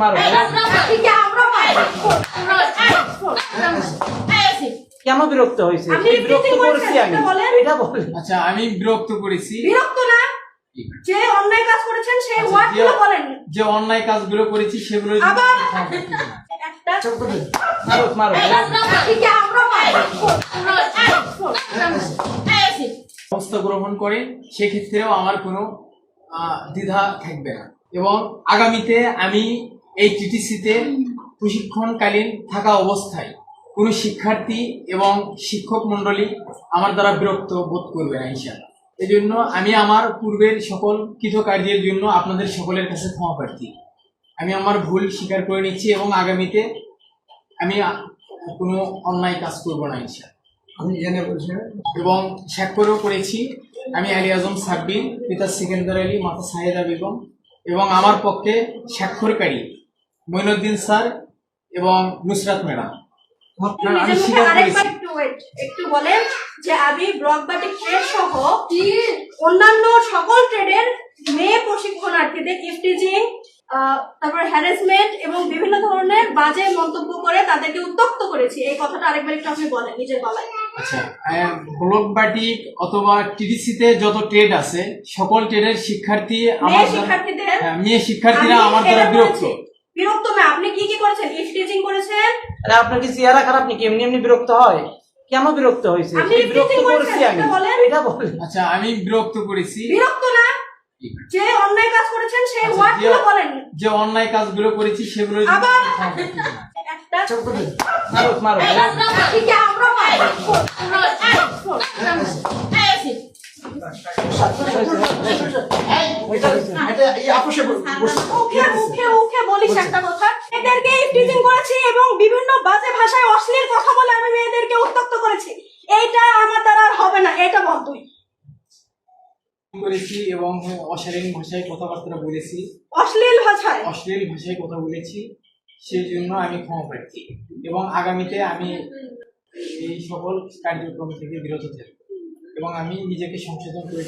মারো কেন বিরক্ত হয়েছে? বিরক্ত করেছি আমি, এটা বলেন। আচ্ছা, আমি বিরক্ত করেছি। বিরক্ত না, যে অন্যায় কাজ করেছেন সেই ওয়ার্ডগুলো বলেন। যে অন্যায় কাজগুলো করেছি সেগুলো আবার একটা মারো মারো ব্যবস্থা গ্রহণ করেন, সেক্ষেত্রেও আমার কোনো দ্বিধা থাকবে না। এবং আগামীতে আমি এই টিটিসিতে প্রশিক্ষণকালীন থাকা অবস্থায় কোনো শিক্ষার্থী এবং শিক্ষক মণ্ডলী আমার দ্বারা বিরক্ত বোধ করবে না ইনশাআল্লাহ। এই জন্য আমি আমার পূর্বের সকল কৃতকার্যের জন্য আপনাদের সকলের কাছে ক্ষমা প্রার্থী। আমি আমার ভুল স্বীকার করে নিচ্ছি এবং আগামীতে আমি কোনো অন্যায় কাজ করব না ইনশাআল্লাহ। আমি জেনে বলছি এবং স্বাক্ষরও করেছি। আমি আলী আজম সাব্বির, পিতা সিকেন্দার আলী, মাতা সাহেদা বেগম এবং আমার পক্ষে স্বাক্ষরকারী মঈনুদ্দিন স্যার এবং নুসরাত ম্যাডাম। আমি স্বীকার করেছি। একটু বলেন যে আমি ব্লক বাটিক ট্রেড সহ অন্যান্য সকল ট্রেডের মেয়ে প্রশিক্ষণার্থীদের ইফটিজিং, তারপর হ্যারাসমেন্ট এবং বিভিন্ন ধরনের বাজে মন্তব্য করে তাদেরকে উত্ত্যক্ত করেছি। এই কথাটা আরেকবার একটু আপনি বলেন নিজের গলায়। আচ্ছা, ব্লক বাটিক অথবা টিডিসিতে যত ট্রেড আছে সকল ট্রেডের শিক্ষার্থী মেয়ে শিক্ষার্থীরা আমার দ্বারা বিরক্ত না। আপনি কি কি করেছেন? ইফটিজিং করেছেন। আরে আপনার কি চেহারা খারাপ নাকি? এমনি এমনি বিরক্ত হয়? কেন বিরক্ত হয়েছে? বিরক্ত করেছি আমি, এটা বলেন। আচ্ছা, আমি বিরক্ত করেছি। বিরক্ত না, যে অন্যায় কাজ করেছেন সেই ওয়ার্ডগুলো বলেন। যে অন্যায় কাজগুলো করেছি সেগুলো আবার একটা মারো মারো মুখে বলিস একটা কথা। এদেরকে ইফটিজিং করেছি এবং বিভিন্ন বাজে ভাষায় অশ্লীল কথা বলে আমি মেয়েদেরকে উত্ত্যক্ত করেছি। এইটা আমার দ্বারা আর হবে না, এটা বল তুই। করেছি এবং অশালীন ভাষায় কথাবার্তা বলেছি। অশ্লীল ভাষায় কথা বলেছি, সেই জন্য আমি ক্ষমা প্রার্থী এবং আগামীতে আমি এই সকল কার্যক্রম থেকে বিরত থাকব এবং আমি নিজেকে সংশোধন করে